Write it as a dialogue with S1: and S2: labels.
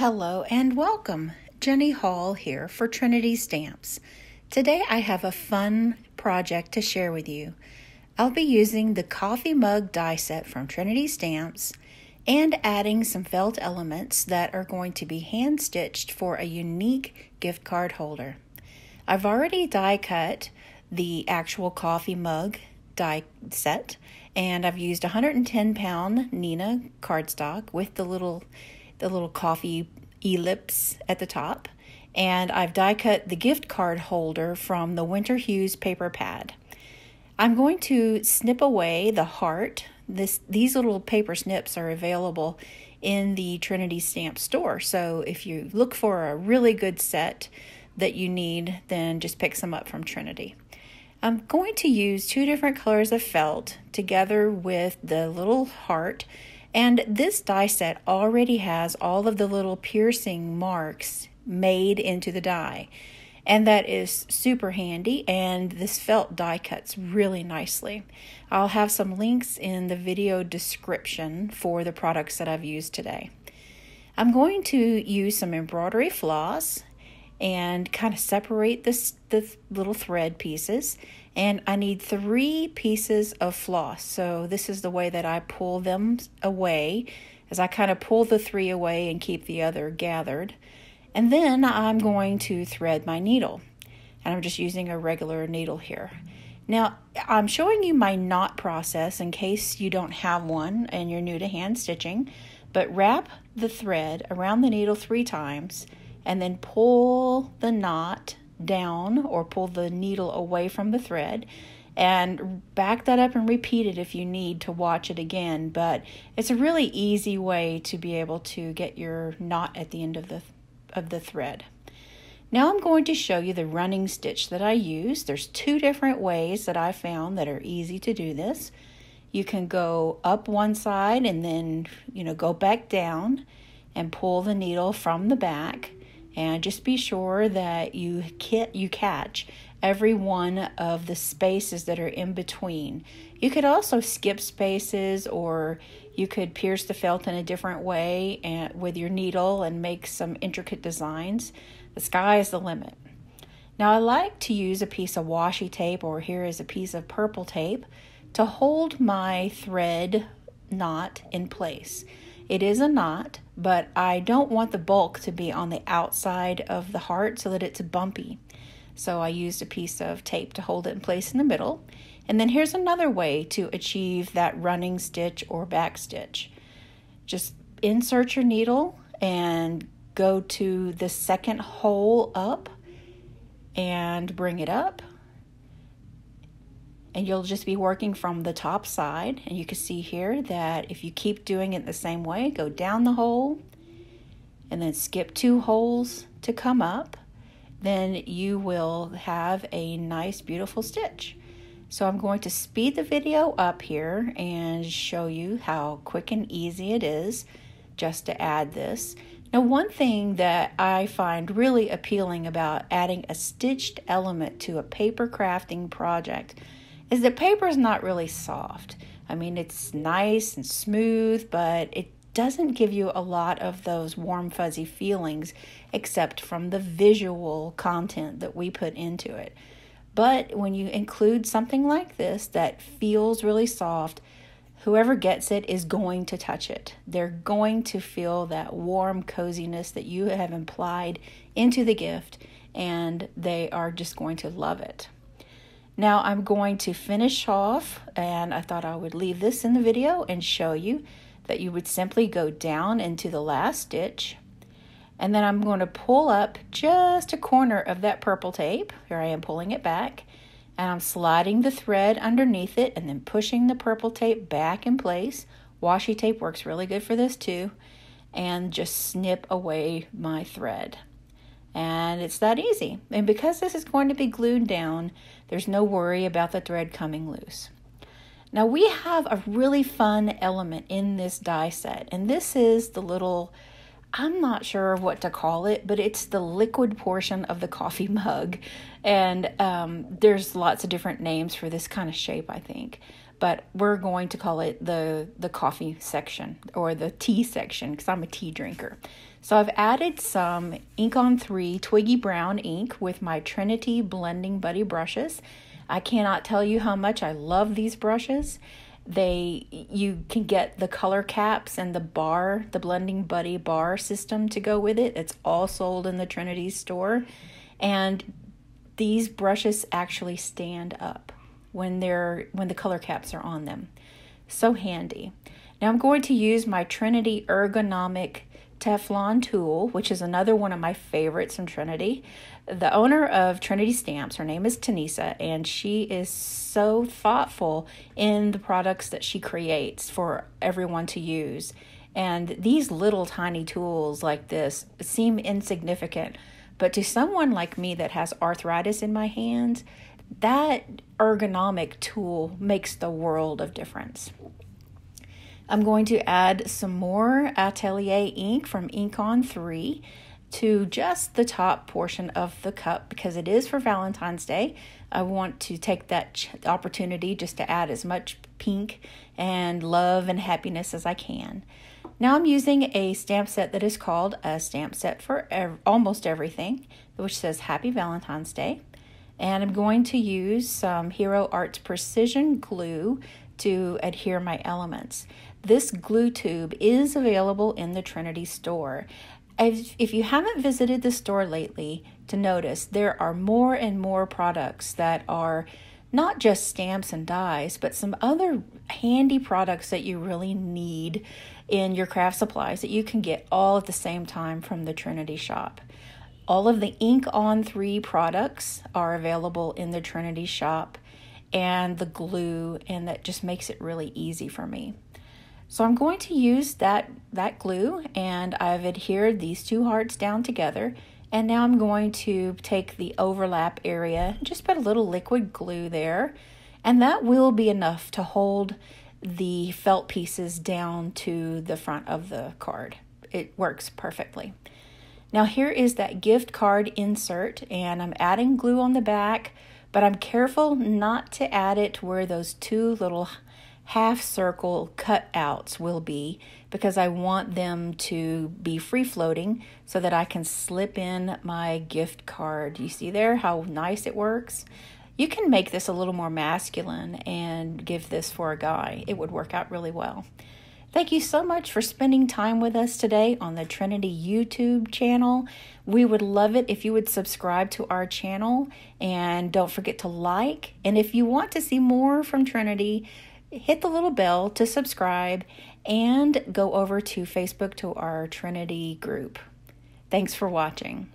S1: Hello and welcome. Jenny Hall here for Trinity Stamps. Today I have a fun project to share with you. I'll be using the coffee mug die set from Trinity Stamps and adding some felt elements that are going to be hand stitched for a unique gift card holder. I've already die cut the actual coffee mug die set, and I've used 110-pound Nina cardstock with the little coffee ellipse at the top, and I've die cut the gift card holder from the Winter Hues paper pad. I'm going to snip away the heart. These little paper snips are available in the Trinity Stamp store, so if you look for a really good set that you need, then just pick some up from Trinity. I'm going to use two different colors of felt together with the little heart. And this die set already has all of the little piercing marks made into the die. And that is super handy, and this felt die cuts really nicely. I'll have some links in the video description for the products that I've used today. I'm going to use some embroidery floss and kind of separate the little thread pieces. And I need 3 pieces of floss. So this is the way that I pull them away, as I kind of pull the 3 away and keep the other gathered. And then I'm going to thread my needle. And I'm just using a regular needle here. Now, I'm showing you my knot process in case you don't have one and you're new to hand stitching. But wrap the thread around the needle 3 times and then pull the knot down or pull the needle away from the thread, and back that up and repeat it if you need to watch it again. But it's a really easy way to be able to get your knot at the end of the thread. Now I'm going to show you the running stitch that I use. There's 2 different ways that I found that are easy to do this. You can go up one side and then go back down and pull the needle from the back. And just be sure that you catch every one of the spaces that are in between. You could also skip spaces, or you could pierce the felt in a different way with your needle and make some intricate designs. The sky is the limit. Now I like to use a piece of washi tape, or here is a piece of purple tape, to hold my thread knot in place. It is a knot, but I don't want the bulk to be on the outside of the heart so that it's bumpy. So I used a piece of tape to hold it in place in the middle. And then here's another way to achieve that running stitch or back stitch. Just insert your needle and go to the second hole up and bring it up. And you'll just be working from the top side. And you can see here that if you keep doing it the same way, go down the hole and then skip 2 holes to come up, then you will have a nice, beautiful stitch. So I'm going to speed the video up here and show you how quick and easy it is just to add this. Now, one thing that I find really appealing about adding a stitched element to a paper crafting project is that paper is not really soft. I mean, it's nice and smooth, but it doesn't give you a lot of those warm, fuzzy feelings except from the visual content that we put into it. But when you include something like this that feels really soft, whoever gets it is going to touch it. They're going to feel that warm coziness that you have implied into the gift, and they are just going to love it. Now I'm going to finish off, and I thought I would leave this in the video and show you that you would simply go down into the last stitch, and then I'm going to pull up just a corner of that purple tape. Here I am pulling it back, and I'm sliding the thread underneath it and then pushing the purple tape back in place. Washi tape works really good for this too, and just snip away my thread. And it's that easy. And because this is going to be glued down, there's no worry about the thread coming loose. Now we have a really fun element in this die set, and this is the little, I'm not sure what to call it, but it's the liquid portion of the coffee mug. And there's lots of different names for this kind of shape, I think. But we're going to call it the coffee section or the tea section because I'm a tea drinker. So I've added some Ink on 3 Twiggy Brown ink with my Trinity Blending Buddy brushes. I cannot tell you how much I love these brushes. You can get the color caps and the Blending Buddy bar system to go with it. It's all sold in the Trinity store. And these brushes actually stand up when the color caps are on them. So handy. Now I'm going to use my Trinity Ergonomic Teflon tool, which is another one of my favorites from Trinity. The owner of Trinity Stamps, her name is Tanisa, and she is so thoughtful in the products that she creates for everyone to use. And these little tiny tools like this seem insignificant, but to someone like me that has arthritis in my hands, that ergonomic tool makes the world of difference. I'm going to add some more Atelier ink from Ink on 3 to just the top portion of the cup because it is for Valentine's Day. I want to take that opportunity just to add as much pink and love and happiness as I can. Now I'm using a stamp set that is called a stamp set for almost everything, which says Happy Valentine's Day. And I'm going to use some Hero Arts Precision glue to adhere my elements. This glue tube is available in the Trinity store. If you haven't visited the store lately, to notice there are more and more products that are not just stamps and dies, but some other handy products that you really need in your craft supplies that you can get all at the same time from the Trinity shop. All of the Ink on 3 products are available in the Trinity shop, and the glue, and that just makes it really easy for me. So I'm going to use that glue, and I've adhered these two hearts down together, and now I'm going to take the overlap area and just put a little liquid glue there, and that will be enough to hold the felt pieces down to the front of the card. It works perfectly. Now here is that gift card insert, and I'm adding glue on the back, but I'm careful not to add it where those two little half circle cutouts will be, because I want them to be free floating so that I can slip in my gift card. You see there how nice it works? You can make this a little more masculine and give this for a guy. It would work out really well. Thank you so much for spending time with us today on the Trinity YouTube channel. We would love it if you would subscribe to our channel, and don't forget to like. And if you want to see more from Trinity, hit the little bell to subscribe and go over to Facebook to our Trinity group. Thanks for watching.